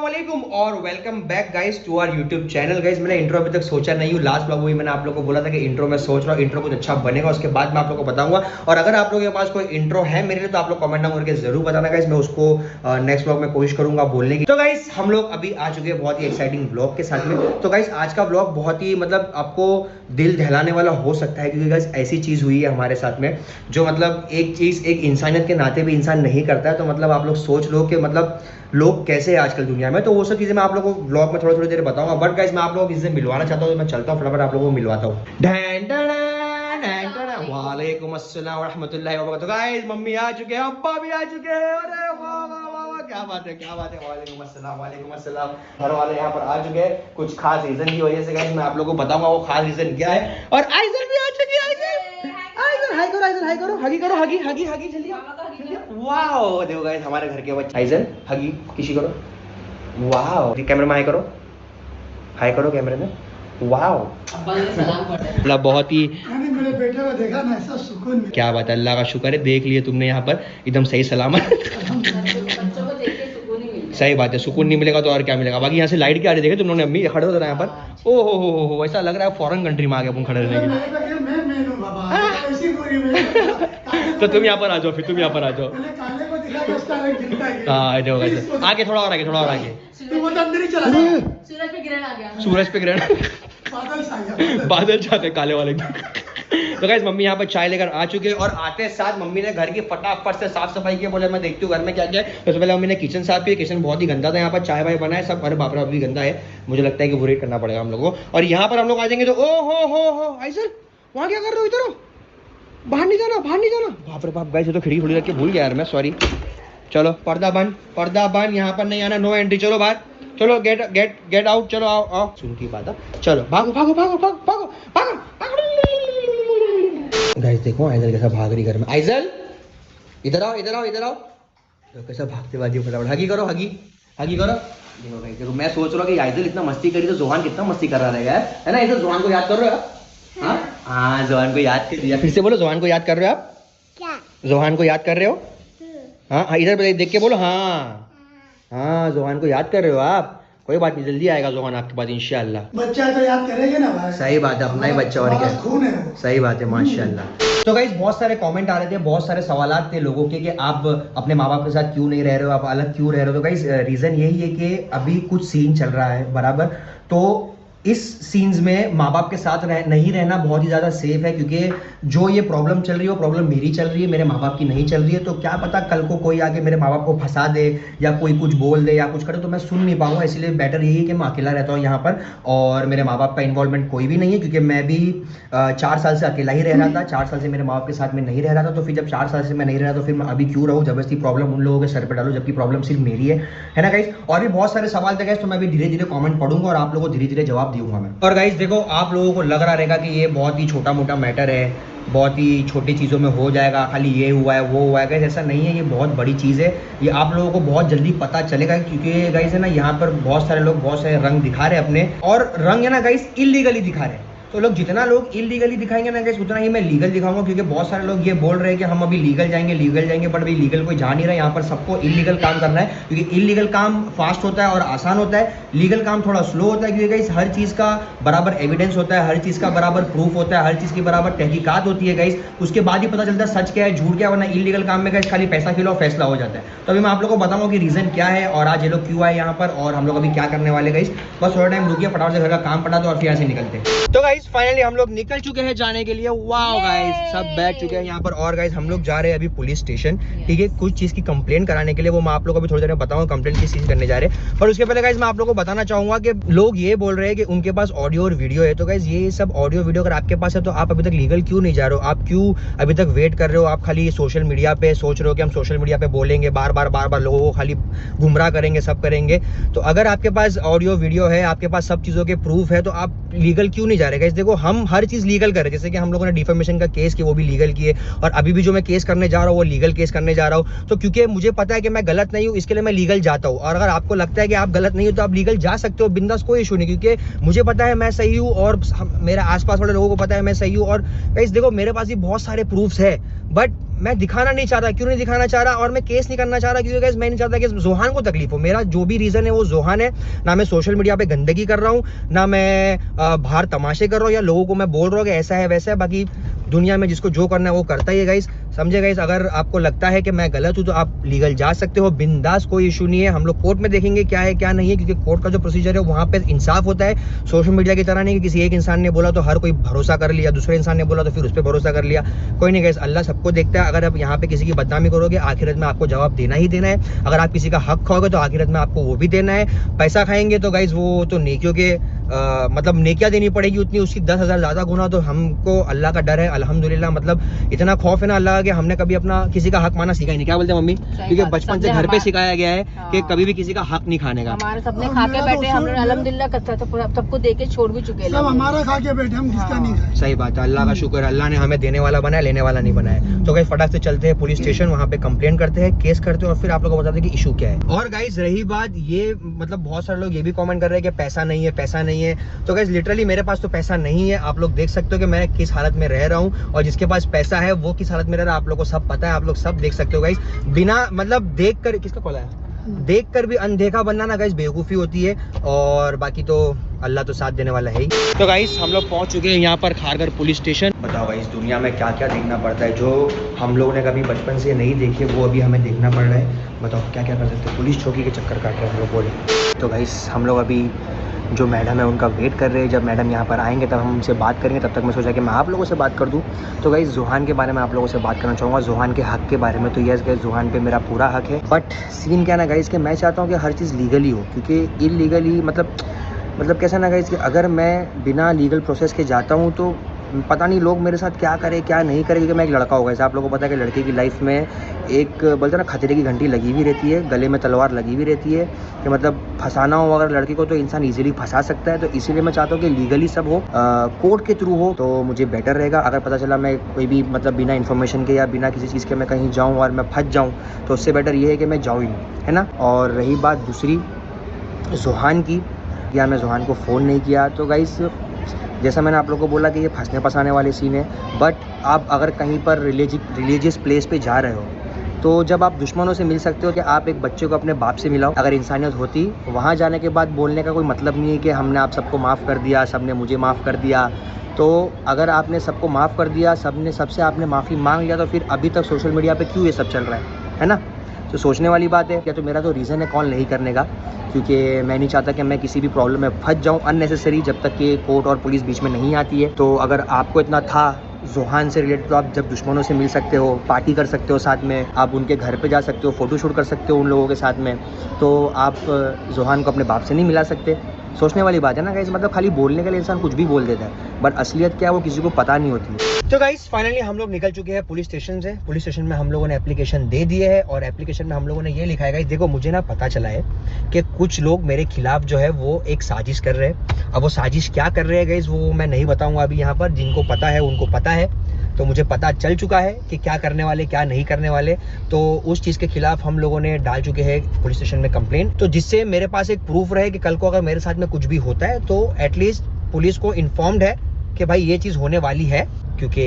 वालेकुम और welcome back guys to our YouTube channel. Guys मैंने इंट्रो अभी तक सोचा नहीं हूँ, लास्ट ब्लॉग में मैंने आप लोगों को बोला था कि इंट्रो में सोच रहा हूँ, इंट्रो कुछ अच्छा बनेगा उसके बाद मैं आप लोगों को बताऊंगा। और अगर आप लोगों के पास कोई इंट्रो है मेरे लिए तो आप लोग कमेंट डाउन करके जरूर बताना गाइस, मैं उसको नेक्स्ट ब्लॉग में कोशिश करूंगा बोलने की। तो गाइस हम लोग अभी आ चुके हैं बहुत ही एक्साइटिंग ब्लॉग के साथ में। तो गाइस आज का ब्लॉग बहुत ही मतलब आपको दिल दहलाने वाला हो सकता है, क्योंकि गाइस ऐसी चीज हुई है हमारे साथ में जो मतलब एक चीज एक इंसानियत के नाते भी इंसान नहीं करता है। तो मतलब आप लोग सोच लो कि मतलब लोग कैसे हैं आजकल दुनिया में, तो वो सब चीजें मैं आप लोगों को ब्लॉग में थोड़ी देर बताऊंगा। बट गाइस मैं आप लोगों को किसी से मिलवाना चाहता हूँ, तो मैं चलता हूँ फटाफट आप लोगों को मिलवाता हूँ। वालेकुम अस्सलाम रहमतुल्लाहि व बरकातहू। गाइस मम्मी आ चुके हैं, अब्बा भी आ चुके हैं। अरे वाह वाह वाह वाह, क्या बात है क्या बात है। वालेकुम अस्सलाम वालेकुम अस्सलाम। घर वाले यहाँ पर आ चुके हैं कुछ खास रीजन की वजह से। गाइस मैं आप लोगों को बताऊंगा वो खास रीजन क्या है। और आइजल भी आ चुकी है। आइजल हाय करो, आइजल हाय करो, हगी करो, हगी हगी हगी जल्दी वाओ। देखो गाइस हमारे घर के बच्चे आइजल हगी किसी करो। वाओ कैमरे में हाय करो कैमरे में। वाओ मतलब बहुत ही मेरे बेटे को देखा ना ऐसा सुकून। क्या बात है, अल्लाह का शुक्र है देख लिए तुमने यहाँ पर एकदम सही सलामत। सही बात है, सुकून नहीं मिलेगा तो और क्या मिलेगा। बाकी यहाँ से लाइट क्या आ रही देखे तुमने, अम्मी खड़े हो यहाँ पर। ओ हो ऐसा लग रहा है फॉरेन कंट्री में आ गए तुम खड़े रहने के। तो तुम यहाँ पर आ जाओ, फिर तुम यहाँ पर आ जाओ। हाँ आगे थोड़ा और आगे, थोड़ा और आगे। सूरज पे ग्रहण बादल छाते काले वाले। तो गाइस मम्मी यहाँ पर चाय लेकर आ चुके हैं और आते साथ मम्मी ने घर की फटाफट से साफ सफाई की। बोले मैं देखती हूँ घर में क्या क्या है। सबसे पहले मम्मी ने किचन साफ किया, किचन बहुत ही गंदा था, यहाँ पर चाय वाय बनाए सब। अरे बाप रे अभी गंदा है, मुझे लगता है कि वो रेट करना पड़ेगा हम लोगों को। और यहाँ पर हम लोग आ जाएंगे तो ओ हो आइजल वहाँ क्या कर रहे हो, इधर हो, बाहर नहीं जाना बाहर नहीं जाना। बाप रे बाप गाइस ये तो खिड़की थोड़ी रख के भूल गया यार मैं, सॉरी। चलो पर्दा बंद, यहाँ पर नहीं आना, नो एंट्री। चलो बाहर चलो, गेट आउट। चलो आओ सुन की बात है, चलो भागो भागो भागो भागो भागो भागो भागो। गाइस देखो आइजल कैसा भाग रही घर में। आइजल इधर आओ इधर आओ इधर आओ। तो कैसा भागते बाजी फटाफट हगी करो, हगी करो। देखो गाइस देखो, मैं सोच रहा हूँ कि आइजल इतना मस्ती करी तो जोहान कितना मस्ती कर रहा रहेगा है ना। इधर जोहान को याद कर रहे हो? हाँ जोहान को याद कर दिया। फिर से बोलो जोहान को याद कर रहे हो आप? क्या जोहान को याद कर रहे हो? हाँ इधर देख के बोलो। हाँ जोहान को याद कर रहे हो आप? कोई बात नहीं, जल्दी आएगा जोहान आपके पास इंशाल्लाह। बच्चा तो याद करेंगे ना भाई। सही बात है, अपना ही बच्चा और क्या। खून है वो। सही बात है माशाल्लाह। तो गाइस बहुत सारे कमेंट आ रहे थे, बहुत सारे सवालात थे लोगों के कि आप अपने माँ बाप के साथ क्यों नहीं रह रहे हो, आप अलग क्यों रह रहे हो। तो गाइस रीजन यही है कि अभी कुछ सीन चल रहा है बराबर, तो इस सीन्स में माँ बाप के साथ नहीं रहना बहुत ही ज़्यादा सेफ है, क्योंकि जो ये प्रॉब्लम चल रही है वो प्रॉब्लम मेरी चल रही है, मेरे माँ बाप की नहीं चल रही है। तो क्या पता कल को कोई आके मेरे माँ बाप को फंसा दे या कोई कुछ बोल दे या कुछ करे तो मैं सुन नहीं पाऊंगा। इसलिए बेटर यही है कि मैं अकेला रहता हूँ यहाँ पर और मेरे माँ बाप का इन्वॉल्वमेंट कोई भी नहीं है, क्योंकि मैं भी 4 साल से अकेला ही रह रहा था। 4 साल से मेरे माँ बाप के साथ में नहीं रह रहा था। तो फिर जब 4 साल से मैं नहीं रह रहा तो फिर मैं अभी क्यों रहूँ, जबरदस्ती प्रॉब्लम उन लोगों के सर पर डालूँ, जबकि प्रॉब्लम सिर्फ मेरी है ना गाइस। और भी बहुत सारे सवाल थे गाइस, तो मैं भी धीरे धीरे कॉमेंट पढ़ूंगा और आप लोगों को धीरे धीरे जवाब दूंगा मैं। और गाइस देखो आप लोगों को लग रहा रहेगा कि ये बहुत ही छोटा मोटा मैटर है, बहुत ही छोटी चीज़ों में हो जाएगा, खाली ये हुआ है वो हुआ है। गाइस ऐसा नहीं है, ये बहुत बड़ी चीज़ है, ये आप लोगों को बहुत जल्दी पता चलेगा। क्योंकि गाइस है ना यहाँ पर बहुत सारे लोग बहुत सारे रंग दिखा रहे हैं अपने, और रंग है ना गाइस इल्लीगली दिखा रहे हैं। तो लोग जितना लोग इलीगली दिखाएंगे ना गाइस उतना ही मैं लीगल दिखाऊंगा, क्योंकि बहुत सारे लोग ये बोल रहे हैं कि हम अभी लीगल जाएंगे, बट अभी लीगल कोई जा नहीं रहा है। यहाँ पर सबको इलीगल काम करना है, क्योंकि इलीगल काम फास्ट होता है और आसान होता है, लीगल काम थोड़ा स्लो होता है। क्योंकि गाइस हर चीज़ का बराबर एविडेंस होता है, हर चीज़ का बराबर प्रूफ होता है, हर चीज़ की बराबर तहकीकात होती है गाइस, उसके बाद ही पता चलता है सच क्या है झूठ क्या है। वरना इलीगल काम में गाइस खाली पैसा खिलाओ फैसला हो जाता है। तो अभी मैं आप लोगों को बताऊंगा कि रीज़न क्या है और आज ये लोग क्यों आए यहाँ पर और हम लोग अभी क्या करने वाले गाइस। बस थोड़ा टाइम रुकिए, फटाफट से घर का काम पड़ा दो और फिर यहाँ से निकलते। तो गाइस फाइनली हम लोग निकल चुके हैं जाने के लिए। वाओ गाइस सब बैठ चुके हैं यहाँ पर। और गाइस हम लोग जा रहे हैं अभी पुलिस स्टेशन, ठीक है, कुछ चीज़ की कंप्लेंट कराने के लिए। वो मैं आप लोगों को भी थोड़ी देर में बताऊंगा कंप्लेंट किस चीज़ करने जा रहे हैं। पर उसके पहले गाइस मैं आप लोगों को बताना चाहूंगा कि लोग ये बोल रहे हैं कि उनके पास ऑडियो और वीडियो है। तो गाइस ये सब ऑडियो वीडियो अगर आपके पास है तो आप अभी तक लीगल क्यों नहीं जा रहे हो, आप क्यों अभी तक वेट कर रहे हो। आप खाली सोशल मीडिया पे सोच रहे हो कि हम सोशल मीडिया पे बोलेंगे बार बार लोगों को खाली गुमराह करेंगे, सब करेंगे। तो अगर आपके पास ऑडियो वीडियो है, आपके पास सब चीज़ों के प्रूफ है, तो आप लीगल क्यों नहीं जा रहे गाइस। देखो हम हर चीज़ लीगल कर रहे हैं, जैसे कि हम लोगों ने डिफेमेशन का केस किया वो भी लीगल किए, और अभी भी जो मैं केस करने जा रहा हूँ वो लीगल केस करने जा रहा हूँ। तो क्योंकि मुझे पता है कि मैं गलत नहीं हूँ, इसके लिए मैं लीगल जाता हूँ। और अगर आपको लगता है कि आप गलत नहीं हो तो आप लीगल जा सकते हो बिंदास, कोई इशू नहीं, क्योंकि मुझे पता है मैं सही हूँ और मेरे आसपास वाले लोगों को पता है मैं सही हूँ। और गाइस देखो मेरे पास भी बहुत सारे प्रूफ्स है, बट मैं दिखाना नहीं चाह रहा। क्यों नहीं दिखाना चाह रहा और मैं केस नहीं करना चाह रहा? क्योंकि गाइस मैं नहीं चाहता कि जोहान को तकलीफ हो। मेरा जो भी रीजन है वो जोहान है। ना मैं सोशल मीडिया पे गंदगी कर रहा हूँ, ना मैं बाहर तमाशे कर रहा हूँ या लोगों को मैं बोल रहा हूँ कि ऐसा है वैसा है। बाकी दुनिया में जिसको जो करना है वो करता ही है गाइस, समझे गाइस। अगर आपको लगता है कि मैं गलत हूँ तो आप लीगल जा सकते हो बिंदास, कोई इशू नहीं है। हम लोग कोर्ट में देखेंगे क्या है क्या नहीं है, क्योंकि कोर्ट का जो प्रोसीजर है वहाँ पे इंसाफ होता है। सोशल मीडिया की तरह नहीं कि किसी एक इंसान ने बोला तो हर कोई भरोसा कर लिया, दूसरे इंसान ने बोला तो फिर उस पर भरोसा कर लिया। कोई नहीं गाइस, अल्लाह सबको देखता है। अगर आप यहाँ पे किसी की बदनामी करोगे आखिरत में आपको जवाब देना ही देना है। अगर आप किसी का हक खाओगे तो आखिरत में आपको वो भी देना है। पैसा खाएंगे तो गाइस वो तो नेकियों के मतलब नेकियां देनी पड़ेगी उतनी, उसकी 10,000 ज़्यादा गुना। तो हमको अल्लाह का डर है अल्हम्दुलिल्लाह, मतलब इतना खौफ है ना अल्लाह का कि हमने कभी अपना किसी का हक माना सीखा ही नहीं। क्या बोलते हैं मम्मी? क्योंकि बचपन से घर पे सिखाया गया है कि कभी भी किसी का हक नहीं खाने का। हमारे सबने खा के बैठे, हम लोग अल्हम्दुलिल्लाह सबको दे के छोड़ भी चुके हैं। सब हमारा खा के बैठे, हम किसका नहीं खाए। सही बात है, अल्लाह का शुक्र, अल्लाह ने हमें देने वाला बनाया, लेने वाला नहीं बनाया। तो गाइस फटाक से चलते हैं पुलिस स्टेशन, वहाँ पे कंप्लेंट करते हैं, केस करते हैं और फिर आप लोगों को बताते हैं कि इशू क्या है। और गाइस रही बात ये, मतलब बहुत सारे लोग ये भी कमेंट कर रहे हैं कि पैसा नहीं है, पैसा नहीं है। तो गाइस लिटरली मेरे पास तो पैसा नहीं है। आप लोग देख सकते हो कि मैं किस हालत में रह रहा हूँ, और जिसके पास पैसा है वो किस हालत में रह रहा है आप लोग को सब पता है। आप लोग सब देख सकते हो गाइस। बिना मतलब देख कर, किसका कॉल आया, देख कर भी अनदेखा बनना ना गाइस बेवकूफ़ी होती है। और बाकी तो अल्लाह तो साथ देने वाला है ही। तो गाइस हम लोग पहुंच चुके हैं यहाँ पर खारगर पुलिस स्टेशन। बताओ गाइस दुनिया में क्या क्या देखना पड़ता है, जो हम लोगों ने कभी बचपन से नहीं देखे वो अभी हमें देखना पड़ रहा है। बताओ क्या क्या कर सकते हैं, पुलिस चौकी के चक्कर काट रहे हैं हम लोग बोले। तो गाइस हम लोग अभी जो मैडम है उनका वेट कर रहे हैं। जब मैडम यहाँ पर आएंगे तब हम उनसे बात करेंगे। तब तक मैं सोचा कि मैं आप लोगों से बात कर दूँ। तो गाइस जोहान के बारे में आप लोगों से बात करना चाहूँगा, जोहान के हक के बारे में। तो यस गाइस जोहान पे मेरा पूरा हक है, बट सीन क्या ना गाइस कि मैं चाहता हूँ कि हर चीज़ लीगली हो, क्योंकि इलीगली मतलब कैसा ना गाइस कि अगर मैं बिना लीगल प्रोसेस के जाता हूँ तो पता नहीं लोग मेरे साथ क्या करे क्या नहीं करे। क्योंकि मैं एक लड़का होगा, ऐसा आप लोगों को पता है कि लड़के की लाइफ में एक बोलते ना खतरे की घंटी लगी हुई रहती है, गले में तलवार लगी हुई रहती है कि मतलब फंसाना हो अगर लड़के को तो इंसान इजीली फंसा सकता है। तो इसीलिए मैं चाहता हूँ कि लीगली सब हो, कोर्ट के थ्रू हो तो मुझे बेटर रहेगा। अगर पता चला मैं कोई भी मतलब बिना इन्फॉर्मेशन के या बिना किसी चीज़ के मैं कहीं जाऊँ और मैं फंस जाऊँ तो उससे बेटर ये है कि मैं जाऊँ ही नहीं, है ना। और रही बात दूसरी जोहान की, या मैं जोहान को फ़ोन नहीं किया। तो गाइस जैसा मैंने आप लोगों को बोला कि ये फंसने फंसाने वाले सीन है, बट आप अगर कहीं पर रिलीजियस प्लेस पे जा रहे हो तो जब आप दुश्मनों से मिल सकते हो कि आप एक बच्चे को अपने बाप से मिलाओ। अगर इंसानियत होती वहाँ जाने के बाद बोलने का कोई मतलब नहीं है कि हमने आप सबको माफ़ कर दिया, सबने मुझे माफ़ कर दिया। तो अगर आपने सबको माफ़ कर दिया, सबसे आपने माफ़ी मांग लिया, तो फिर अभी तक सोशल मीडिया पे क्यों ये सब चल रहा है ना। तो सोचने वाली बात है। क्या तो मेरा तो रीज़न है कॉल नहीं करने का, क्योंकि मैं नहीं चाहता कि मैं किसी भी प्रॉब्लम में फंस जाऊं अननेसेसरी, जब तक कि कोर्ट और पुलिस बीच में नहीं आती है। तो अगर आपको इतना था जोहान से रिलेटेड तो आप जब दुश्मनों से मिल सकते हो, पार्टी कर सकते हो साथ में, आप उनके घर पे जा सकते हो, फ़ोटो शूट कर सकते हो उन लोगों के साथ में, तो आप जोहान को अपने बाप से नहीं मिला सकते। सोचने वाली बात है ना गाइस, मतलब खाली बोलने के लिए इंसान कुछ भी बोल देता है, बट असलियत क्या है वो किसी को पता नहीं होती। तो गाइस फाइनली हम लोग निकल चुके हैं पुलिस स्टेशन से। पुलिस स्टेशन में हम लोगों ने एप्लीकेशन दे दिए है, और एप्लीकेशन में हम लोगों ने ये लिखा है गाइस, देखो मुझे ना पता चला है कि कुछ लोग मेरे खिलाफ जो है वो एक साजिश कर रहे हैं। अब वो साजिश क्या कर रहे हैं गाइस वो मैं नहीं बताऊंगा अभी यहाँ पर, जिनको पता है उनको पता है। तो मुझे पता चल चुका है कि क्या करने वाले क्या नहीं करने वाले, तो उस चीज़ के खिलाफ हम लोगों ने डाल चुके हैं पुलिस स्टेशन में कंप्लेंट। तो जिससे मेरे पास एक प्रूफ रहे कि कल को अगर मेरे साथ में कुछ भी होता है तो एटलीस्ट पुलिस को इन्फॉर्म्ड है कि भाई ये चीज़ होने वाली है, क्योंकि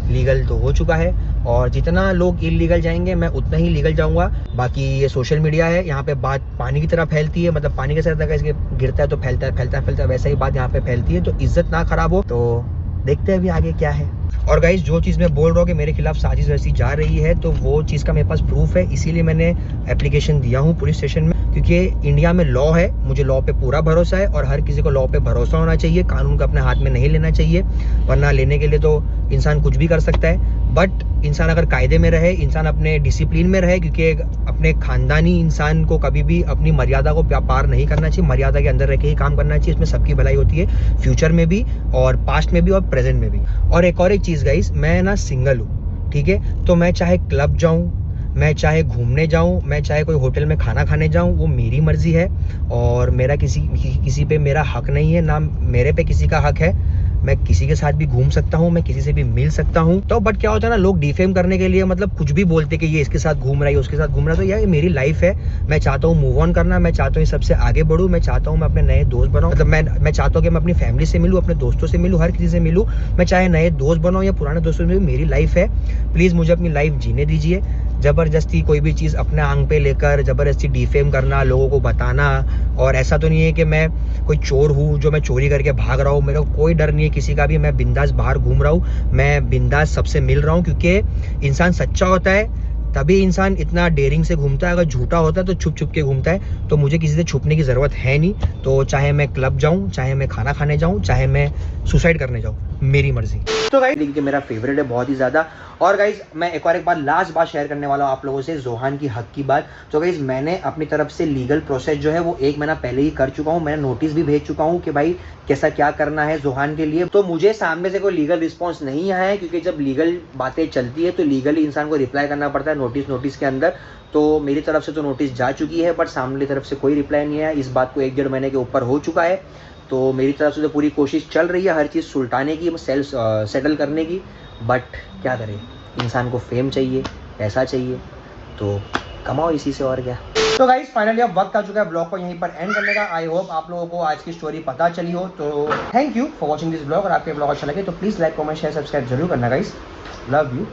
लीगल तो हो चुका है। और जितना लोग इलीगल जाएंगे मैं उतना ही लीगल जाऊंगा। बाकी ये सोशल मीडिया है, यहाँ पे बात पानी की तरह फैलती है, मतलब पानी कैसे रहता है, इसके गिरता है तो फैलता है, वैसा ही बात यहाँ पे फैलती है। तो इज्जत ना खराब हो, तो देखते हैं अभी आगे क्या है। और गाइस जो चीज़ मैं बोल रहा हूँ कि मेरे खिलाफ साजिश वैसी जा रही है, तो वो चीज़ का मेरे पास प्रूफ है, इसीलिए मैंने एप्लीकेशन दिया हूँ पुलिस स्टेशन में। क्योंकि इंडिया में लॉ है, मुझे लॉ पे पूरा भरोसा है, और हर किसी को लॉ पे भरोसा होना चाहिए। कानून को अपने हाथ में नहीं लेना चाहिए, वरना लेने के लिए तो इंसान कुछ भी कर सकता है। बट इंसान अगर कायदे में रहे, इंसान अपने डिसिप्लिन में रहे, क्योंकि अपने खानदानी इंसान को कभी भी अपनी मर्यादा को पार नहीं करना चाहिए, मर्यादा के अंदर रह के ही काम करना चाहिए। इसमें सबकी भलाई होती है, फ्यूचर में भी और पास्ट में भी और प्रेजेंट में भी। और एक चीज़ गाइस, मैं ना सिंगल हूँ, ठीक है। तो मैं चाहे क्लब जाऊँ, मैं चाहे घूमने जाऊँ, मैं चाहे कोई होटल में खाना खाने जाऊँ, वो मेरी मर्जी है। और मेरा किसी पे मेरा हक नहीं है, ना मेरे पे किसी का हक है। मैं किसी के साथ भी घूम सकता हूँ, मैं किसी से भी मिल सकता हूँ। तो बट क्या होता है ना, लोग डिफेम करने के लिए मतलब कुछ भी बोलते कि ये इसके साथ घूम रहा है, उसके साथ घूम रहा है। तो यार ये मेरी लाइफ है, मैं चाहता हूँ मूव ऑन करना, मैं चाहता हूँ सबसे आगे बढ़ूँ, मैं चाहता हूँ मैं अपने नए दोस्त बनाऊँ। मतलब मैं चाहता हूँ कि मैं अपनी फैमिली से मिलूँ, अपने दोस्तों से मिलूँ, हर किसी से मिलूँ। मैं चाहे नए दोस्त बनाऊँ या पुराने दोस्तों से मिलूँ, मेरी लाइफ है। प्लीज़ मुझे अपनी लाइफ जीने दीजिए। ज़बरदस्ती कोई भी चीज़ अपने आंग पे लेकर ज़बरदस्ती डिफेम करना, लोगों को बताना, और ऐसा तो नहीं है कि मैं कोई चोर हूँ जो मैं चोरी करके भाग रहा हूँ। मेरा कोई डर नहीं है किसी का भी, मैं बिंदास बाहर घूम रहा हूँ, मैं बिंदास सबसे मिल रहा हूँ। क्योंकि इंसान सच्चा होता है तभी इंसान इतना डेयरिंग से घूमता है, अगर झूठा होता है तो छुप छुप के घूमता है। तो मुझे किसी से छुपने की ज़रूरत है नहीं। तो चाहे मैं क्लब जाऊँ, चाहे मैं खाना खाने जाऊँ, चाहे मैं सुसाइड करने जाऊँ, मेरी मर्जी। तो गाइस देखिए मेरा फेवरेट है बहुत ही ज़्यादा। और गाइस मैं एक बार लास्ट बात शेयर करने वाला हूँ आप लोगों से, जोहान की हक की बात। तो गाइस मैंने अपनी तरफ से लीगल प्रोसेस जो है वो 1 महीना पहले ही कर चुका हूँ। मैंने नोटिस भी भेज चुका हूँ कि भाई कैसा क्या करना है जोहान के लिए। तो मुझे सामने से कोई लीगल रिस्पॉन्स नहीं आया है, क्योंकि जब लीगल बातें चलती है तो लीगली इंसान को रिप्लाई करना पड़ता है नोटिस के अंदर। तो मेरी तरफ से तो नोटिस जा चुकी है, बट सामने तरफ से कोई रिप्लाई नहीं है। इस बात को 1-1.5 महीने के ऊपर हो चुका है। तो मेरी तरफ से तो पूरी कोशिश चल रही है हर चीज़ सुलटाने की, सेल्फ सेटल करने की। बट क्या करें, इंसान को फेम चाहिए, पैसा चाहिए, तो कमाओ इसी से, और क्या। तो गाइस फाइनली अब वक्त आ चुका है ब्लॉग को यहीं पर एंड करने का। आई होप आप लोगों को आज की स्टोरी पता चली हो। तो thank you for watching this blog. और आपके ब्लॉग अच्छा लगे तो please like comment share subscribe जरूर करना गाइस। Love you.